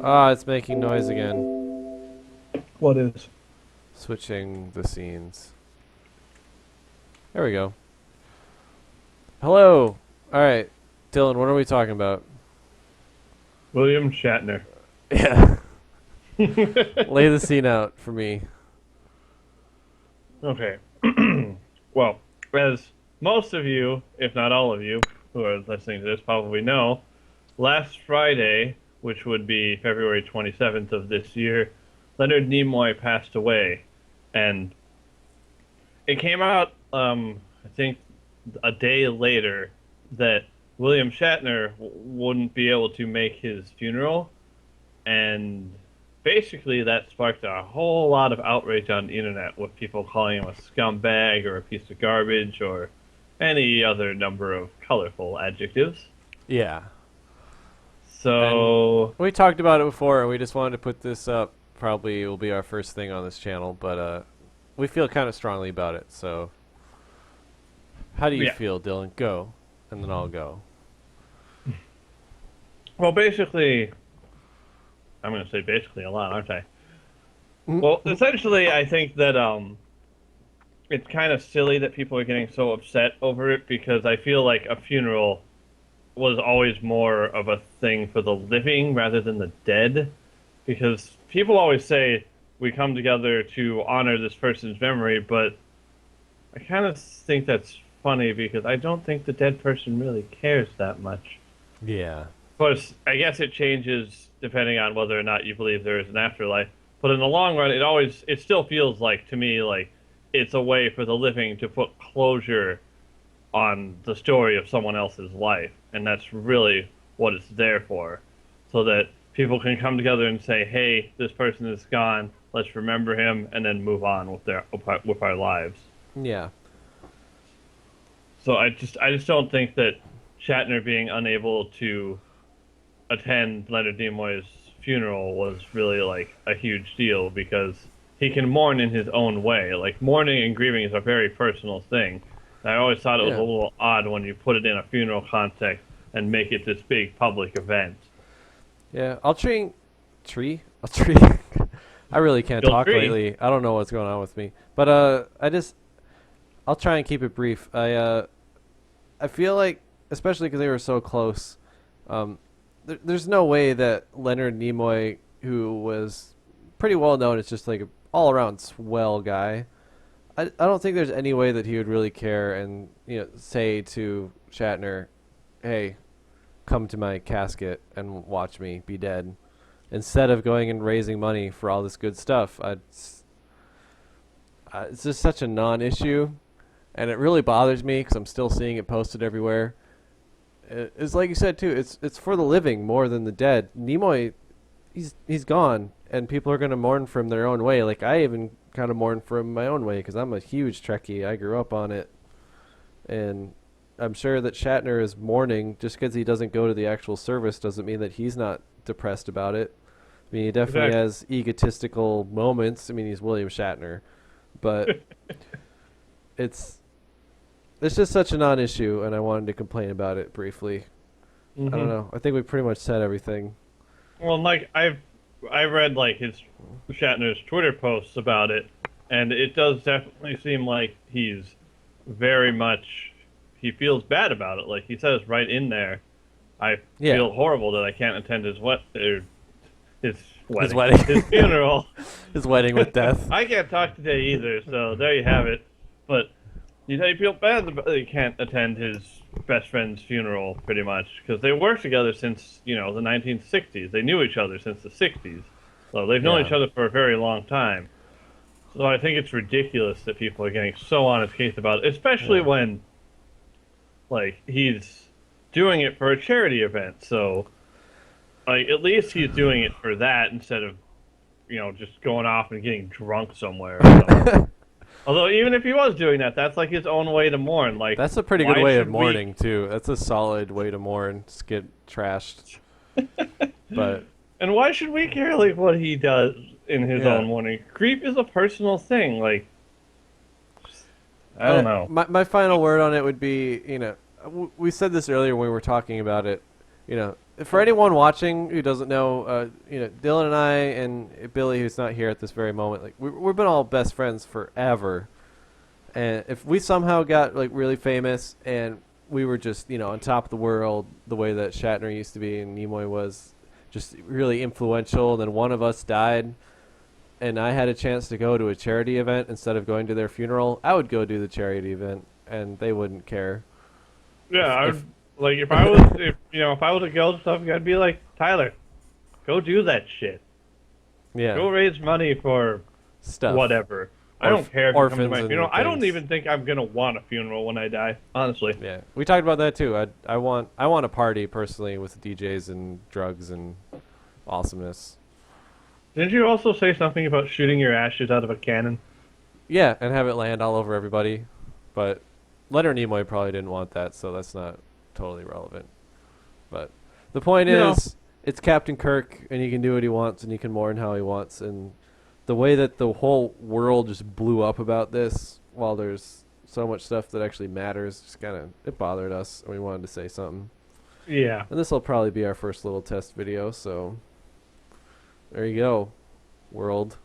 Ah, it's making noise again. What is? Switching the scenes. There we go. Hello. All right, Dylan. What are we talking about? William Shatner. Yeah. Lay the scene out for me. Okay. Well, as most of you, if not all of you, who are listening to this probably know, last Friday, which would be February 27th of this year, Leonard Nimoy passed away. And it came out, I think, a day later that William Shatner wouldn't be able to make his funeral. And basically, that sparked a whole lot of outrage on the internet with people calling him a scumbag or a piece of garbage or any other number of colorful adjectives. Yeah. And So, we talked about it before, and we just wanted to put this up. Probably will be our first thing on this channel, but we feel kind of strongly about it. So, how do you yeah. feel, Dylan? Go, and then I'll go. Well, basically, I'm going to say basically a lot, aren't I? Well, essentially, I think that it's kind of silly that people are getting so upset over it because I feel like a funeral was always more of a thing for the living rather than the dead. Because people always say we come together to honor this person's memory, but I kind of think that's funny because I don't think the dead person really cares that much. Yeah. Of course, I guess it changes depending on whether or not you believe there is an afterlife. But in the long run, it still feels like to me like it's a way for the living to put closure on the story of someone else's life, and that's really what it's there for, so that people can come together and say, "Hey, this person is gone. Let's remember him, and then move on with our lives." Yeah. So I just don't think that Shatner being unable to attend Leonard Nimoy's funeral was really like a huge deal because he can mourn in his own way. Like mourning and grieving is a very personal thing. And I always thought it was Yeah. a little odd when you put it in a funeral context and make it this big public event. Yeah. I'll tree. Tree. I'll tree. I really can't Feel talk free. lately. I don't know what's going on with me, but I'll try and keep it brief. I feel like, especially because they were so close, there's no way that Leonard Nimoy, who was pretty well known as just like an all around swell guy, I don't think there's any way that he would really care and say to Shatner, "Hey, come to my casket and watch me be dead," instead of going and raising money for all this good stuff. It's just such a non-issue, and it really bothers me because I'm still seeing it posted everywhere. It's like you said too. It's for the living more than the dead. Nimoy, he's gone, and people are gonna mourn for him their own way. Like I even kind of mourn for him my own way because I'm a huge Trekkie. I grew up on it, and I'm sure that Shatner is mourning just because he doesn't go to the actual service doesn't mean that he's not depressed about it. I mean, he definitely Exactly. has egotistical moments. I mean, he's William Shatner, but it's it's just such a non-issue, and I wanted to complain about it briefly. I don't hmm know. I think we pretty much said everything. Well, like I read like his Shatner's Twitter posts about it, and it does definitely seem like he's very much he feels bad about it. Like he says right in there, I Yeah, feel horrible that I can't attend his his wedding, wedding, his funeral. his wedding with death. I can't talk today either, so there you have it. But you feel bad that you can't attend his best friend's funeral, pretty much, because they worked together since the 1960s. They knew each other since the 60s, so they've known Yeah, each other for a very long time. So I think it's ridiculous that people are getting so on his case about it, especially yeah, when like he's doing it for a charity event. So like at least he's doing it for that instead of just going off and getting drunk somewhere or something. Although even if he was doing that, that's like his own way to mourn. Like, that's a pretty good why way of should we? mourning too. That's a solid way to mourn. Just get trashed, but And why should we care like what he does in his yeah. own mourning? Grief is a personal thing. Like, I don't know. My final word on it would be, we said this earlier when we were talking about it. for anyone watching who doesn't know, Dylan and I and Billy, who's not here at this very moment, like we've been all best friends forever. And if we somehow got like really famous and we were just on top of the world, the way that Shatner used to be and Nimoy was, just really influential, and then one of us died, and I had a chance to go to a charity event instead of going to their funeral, I would go do the charity event, and they wouldn't care. Yeah, I If would, like if I was if I was a guild stuff, I'd be like, Tyler, go do that shit. yeah, Go raise money for stuff. whatever. I don't care if you come to Orphans my and funeral. I don't things. even think I'm gonna want a funeral when I die. Honestly. Yeah, we talked about that too. I want a party personally with DJs and drugs and awesomeness. Didn't you also say something about shooting your ashes out of a cannon? Yeah, and have it land all over everybody. But Leonard Nimoy probably didn't want that, so that's not totally relevant. But the point No. is, it's Captain Kirk, and he can do what he wants, and he can mourn how he wants. And the way that the whole world just blew up about this, while there's so much stuff that actually matters, just kind of, it bothered us, and we wanted to say something. Yeah. And this will probably be our first little test video, so there you go, world.